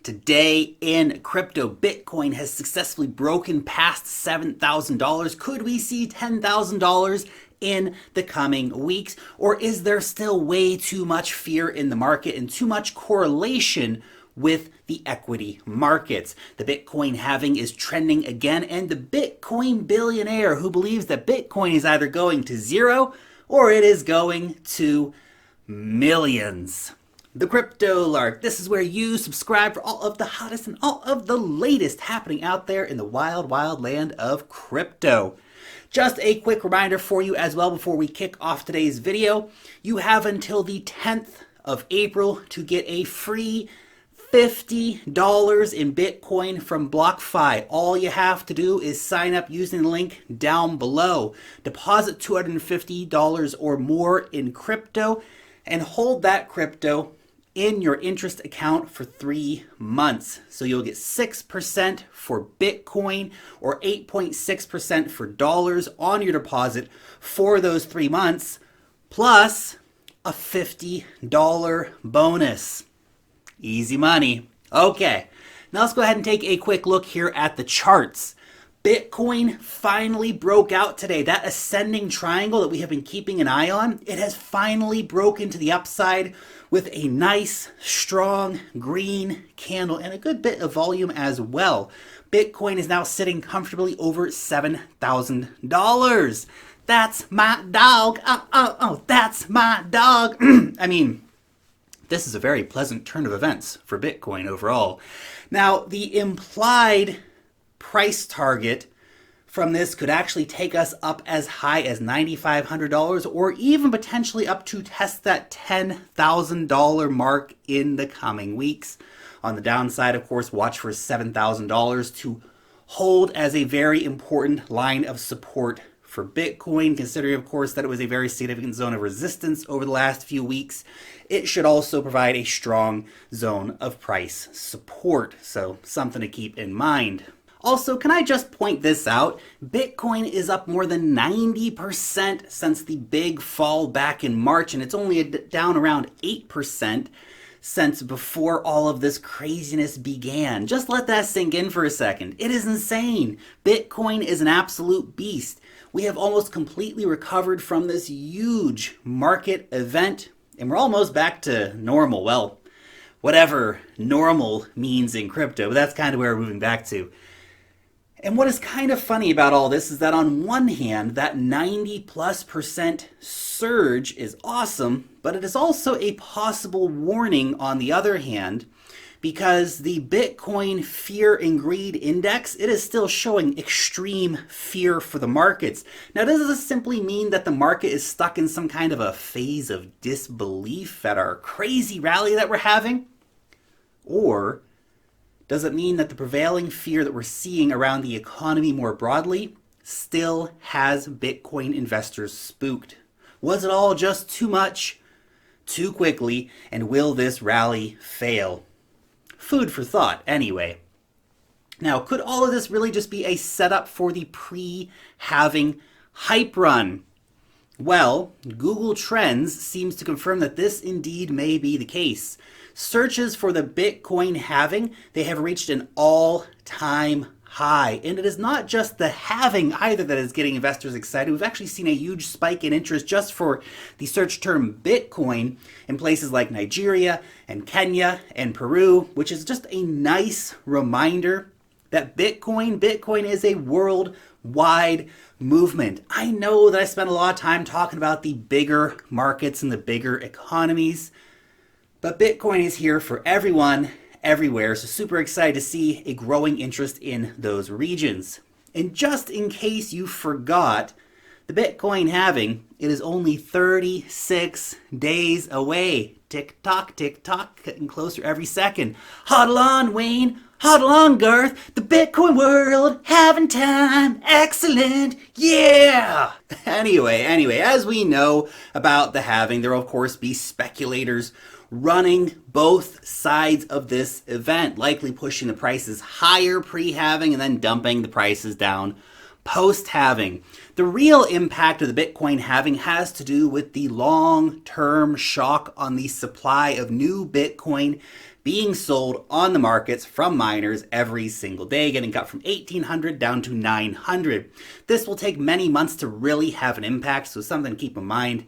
Today in crypto, Bitcoin has successfully broken past $7,000. Could we see $10,000 in the coming weeks? Or is there still way too much fear in the market and too much correlation with the equity markets? The Bitcoin halving is trending again, and the Bitcoin billionaire who believes that Bitcoin is either going to zero or it is going to millions. The cryptolark. This is where you subscribe for all of the hottest and all of the latest happening out there in the wild, wild land of crypto. Just a quick reminder for you as well before we kick off today's video. You have until the 10th of April to get a free $50 in Bitcoin from BlockFi. All you have to do is sign up using the link down below. Deposit $250 or more in crypto and hold that crypto in your interest account for 3 months. So you'll get 6% for Bitcoin or 8.6% for dollars on your deposit for those 3 months, plus a $50 bonus. Easy money. Okay, now let's go ahead and take a quick look here at the charts. Bitcoin finally broke out today. That ascending triangle that we have been keeping an eye on, it has finally broken to the upside with a nice, strong green candle and a good bit of volume as well. Bitcoin is now sitting comfortably over $7,000. That's my dog. Oh, that's my dog. I mean, this is a very pleasant turn of events for Bitcoin overall. Now, the implied price target from this could actually take us up as high as $9,500 or even potentially up to test that $10,000 mark in the coming weeks. On the downside, of course, watch for $7,000 to hold as a very important line of support for Bitcoin, considering, of course, that it was a very significant zone of resistance over the last few weeks. It should also provide a strong zone of price support, so something to keep in mind. Also, can I just point this out? Bitcoin is up more than 90% since the big fall back in March, and it's only down around 8% since before all of this craziness began. Just let that sink in for a second. It is insane. Bitcoin is an absolute beast. We have almost completely recovered from this huge market event, and we're almost back to normal. Well, whatever normal means in crypto, but that's kind of where we're moving back to. And what is kind of funny about all this is that on one hand, that 90+% surge is awesome, but it is also a possible warning on the other hand, because the Bitcoin Fear and Greed Index, it is still showing extreme fear for the markets. Now, does this simply mean that the market is stuck in some kind of a phase of disbelief at our crazy rally that we're having? Or does it mean that the prevailing fear that we're seeing around the economy more broadly still has Bitcoin investors spooked? Was it all just too much, too quickly, and will this rally fail? Food for thought, anyway. Now, could all of this really just be a setup for the pre-halving hype run? Well, Google Trends seems to confirm that this indeed may be the case. Searches for the Bitcoin halving, they have reached an all-time high. And it is not just the halving either that is getting investors excited. We've actually seen a huge spike in interest just for the search term Bitcoin in places like Nigeria and Kenya and Peru, which is just a nice reminder that Bitcoin is a worldwide movement. I know that I spent a lot of time talking about the bigger markets and the bigger economies, but Bitcoin is here for everyone, everywhere, so super excited to see a growing interest in those regions. And just in case you forgot, the Bitcoin halving, it is only 36 days away. Tick tock, getting closer every second. Huddle on, Wayne. Huddle on, Garth. The Bitcoin world having time. Excellent. Yeah. Anyway, as we know about the halving, there will of course be speculators running both sides of this event, likely pushing the prices higher pre-halving and then dumping the prices down post-halving. The real impact of the Bitcoin halving has to do with the long-term shock on the supply of new Bitcoin being sold on the markets from miners every single day, getting cut from 1,800 down to 900. This will take many months to really have an impact, so something to keep in mind.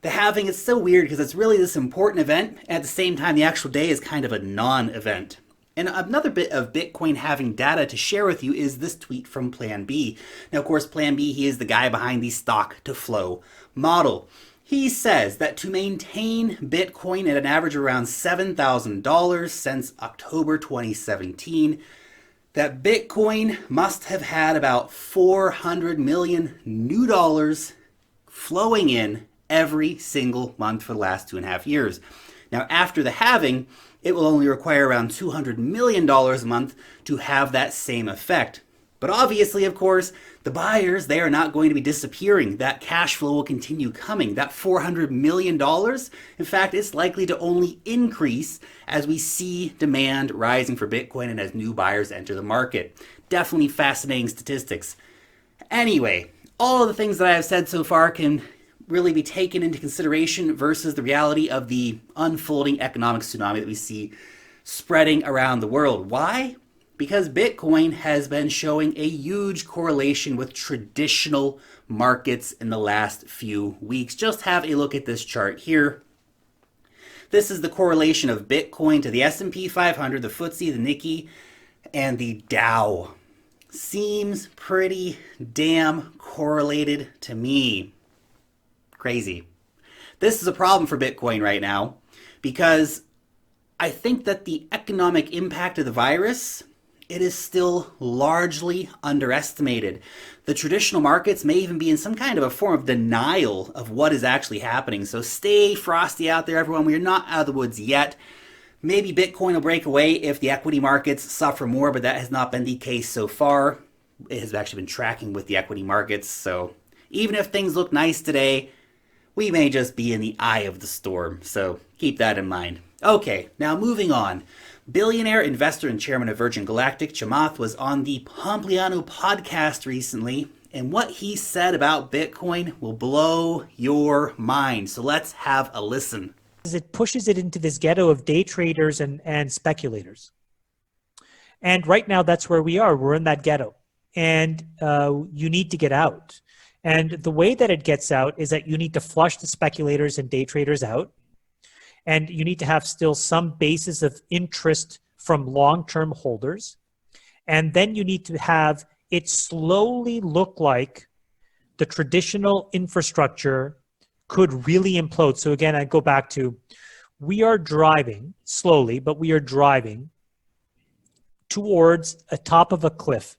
The halving is so weird because it's really this important event, and at the same time the actual day is kind of a non-event. And another bit of Bitcoin halving data to share with you is this tweet from Plan B. Now, of course, Plan B, he is the guy behind the stock to flow model. He says that to maintain Bitcoin at an average of around $7,000 since October 2017, that Bitcoin must have had about 400 million new dollars flowing in every single month for the last 2.5 years. Now, after the halving, it will only require around $200 million a month to have that same effect. But obviously, of course, the buyers, they are not going to be disappearing. That cash flow will continue coming. That $400 million, in fact, it's likely to only increase as we see demand rising for Bitcoin and as new buyers enter the market. Definitely fascinating statistics. Anyway, all of the things that I have said so far can really be taken into consideration versus the reality of the unfolding economic tsunami that we see spreading around the world. Why? Because Bitcoin has been showing a huge correlation with traditional markets in the last few weeks. Just have a look at this chart here. This is the correlation of Bitcoin to the S&P 500, the FTSE, the Nikkei, and the Dow. Seems pretty damn correlated to me. Crazy. This is a problem for Bitcoin right now because I think that the economic impact of the virus, it is still largely underestimated. The traditional markets may even be in some kind of a form of denial of what is actually happening. So stay frosty out there, everyone. We are not out of the woods yet. Maybe Bitcoin will break away if the equity markets suffer more, but that has not been the case so far. It has actually been tracking with the equity markets. So even if things look nice today, we may just be in the eye of the storm, so keep that in mind. Okay, now moving on. Billionaire, investor, and chairman of Virgin Galactic, Chamath, was on the Pompliano podcast recently, and what he said about Bitcoin will blow your mind. So let's have a listen. It pushes it into this ghetto of day traders and speculators. And right now, that's where we are. We're in that ghetto, and you need to get out. And the way that it gets out is that you need to flush the speculators and day traders out. And you need to have still some basis of interest from long-term holders. And then you need to have it slowly look like the traditional infrastructure could really implode. So again, I go back to, we are driving slowly, but we are driving towards a top of a cliff.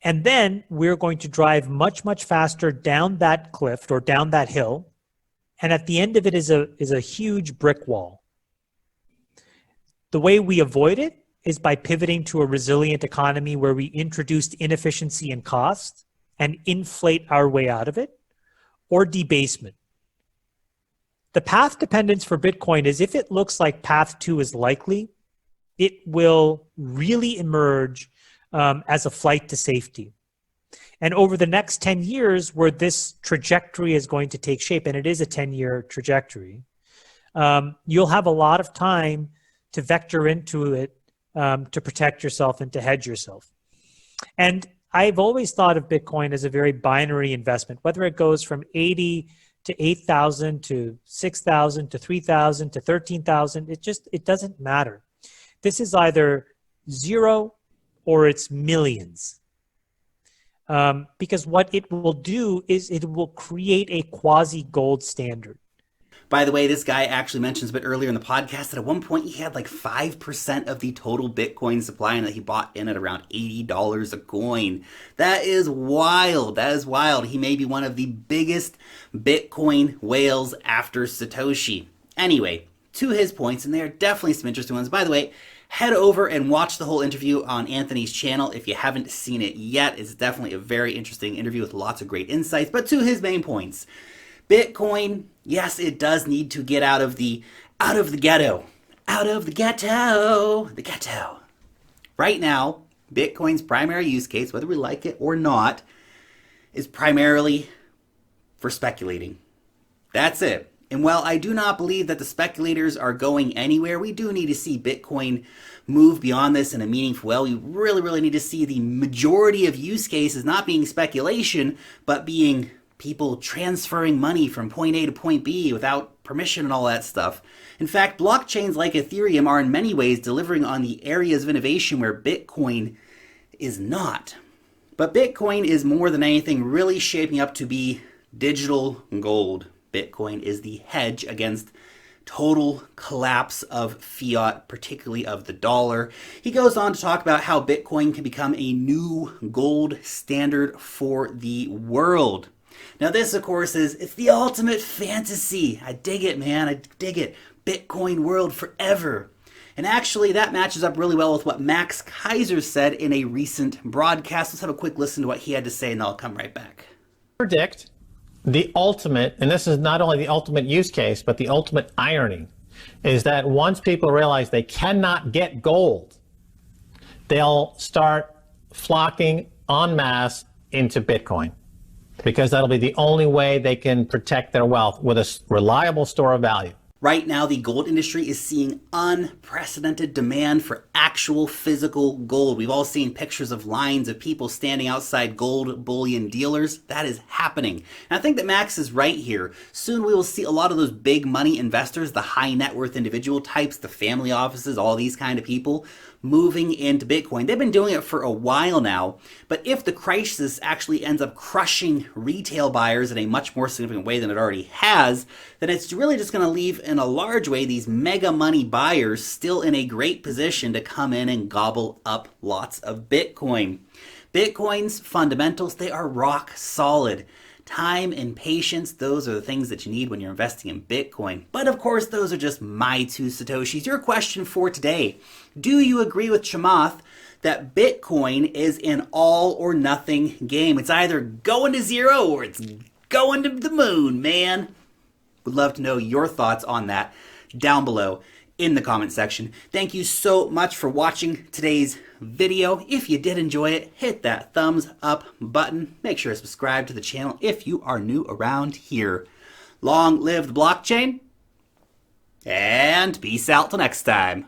And then we're going to drive much, much faster down that cliff or down that hill. And at the end of it is a huge brick wall. The way we avoid it is by pivoting to a resilient economy where we introduced inefficiency and cost and inflate our way out of it, or debasement. The path dependence for Bitcoin is if it looks like path 2 is likely, it will really emerge as a flight to safety. And over the next 10 years, where this trajectory is going to take shape, and it is a 10-year trajectory, you'll have a lot of time to vector into it to protect yourself and to hedge yourself. And I've always thought of Bitcoin as a very binary investment, whether it goes from 80 to 8,000 to 6,000 to 3,000 to 13,000, it doesn't matter. This is either zero or it's millions. Because what it will do is it will create a quasi-gold standard. By the way, this guy actually mentions a bit earlier in the podcast that at one point he had like 5% of the total Bitcoin supply and that he bought in at around $80 a coin. That is wild. That is wild. He may be one of the biggest Bitcoin whales after Satoshi. Anyway, to his points, and there are definitely some interesting ones. By the way, head over and watch the whole interview on Anthony's channel if you haven't seen it yet. It's definitely a very interesting interview with lots of great insights. But to his main points, Bitcoin, yes, it does need to get out of the ghetto. Out of the ghetto. The ghetto. Right now, Bitcoin's primary use case, whether we like it or not, is primarily for speculating. That's it. And while I do not believe that the speculators are going anywhere, we do need to see Bitcoin move beyond this in a meaningful way. We really need to see the majority of use cases not being speculation, but being people transferring money from point A to point B without permission and all that stuff. In fact, blockchains like Ethereum are in many ways delivering on the areas of innovation where Bitcoin is not. But Bitcoin is more than anything really shaping up to be digital gold. Bitcoin is the hedge against total collapse of fiat, particularly of the dollar. He goes on to talk about how Bitcoin can become a new gold standard for the world. Now this, of course, it's the ultimate fantasy. I dig it, man. I dig it. Bitcoin world forever. And actually, that matches up really well with what Max Kaiser said in a recent broadcast. Let's have a quick listen to what he had to say, and then I'll come right back. Predict the ultimate, and this is not only the ultimate use case, but the ultimate irony, is that once people realize they cannot get gold, they'll start flocking en masse into Bitcoin, because that'll be the only way they can protect their wealth with a reliable store of value. Right now, the gold industry is seeing unprecedented demand for actual physical gold. We've all seen pictures of lines of people standing outside gold bullion dealers. That is happening. And I think that Max is right here. Soon we will see a lot of those big money investors, the high net worth individual types, the family offices, all these kind of people, moving into Bitcoin. They've been doing it for a while now, but if the crisis actually ends up crushing retail buyers in a much more significant way than it already has, then it's really just going to leave in a large way these mega money buyers still in a great position to come in and gobble up lots of Bitcoin. Bitcoin's fundamentals, they are rock solid. Time and patience, those are the things that you need when you're investing in Bitcoin. But of course, those are just my 2 Satoshis. Your question for today: do you agree with Chamath that Bitcoin is an all or nothing game? It's either going to zero or it's going to the moon, man. Would love to know your thoughts on that down below in the comment section. Thank you so much for watching today's video. If you did enjoy it, hit that thumbs up button. Make sure to subscribe to the channel if you are new around here. Long live the blockchain, and peace out till next time.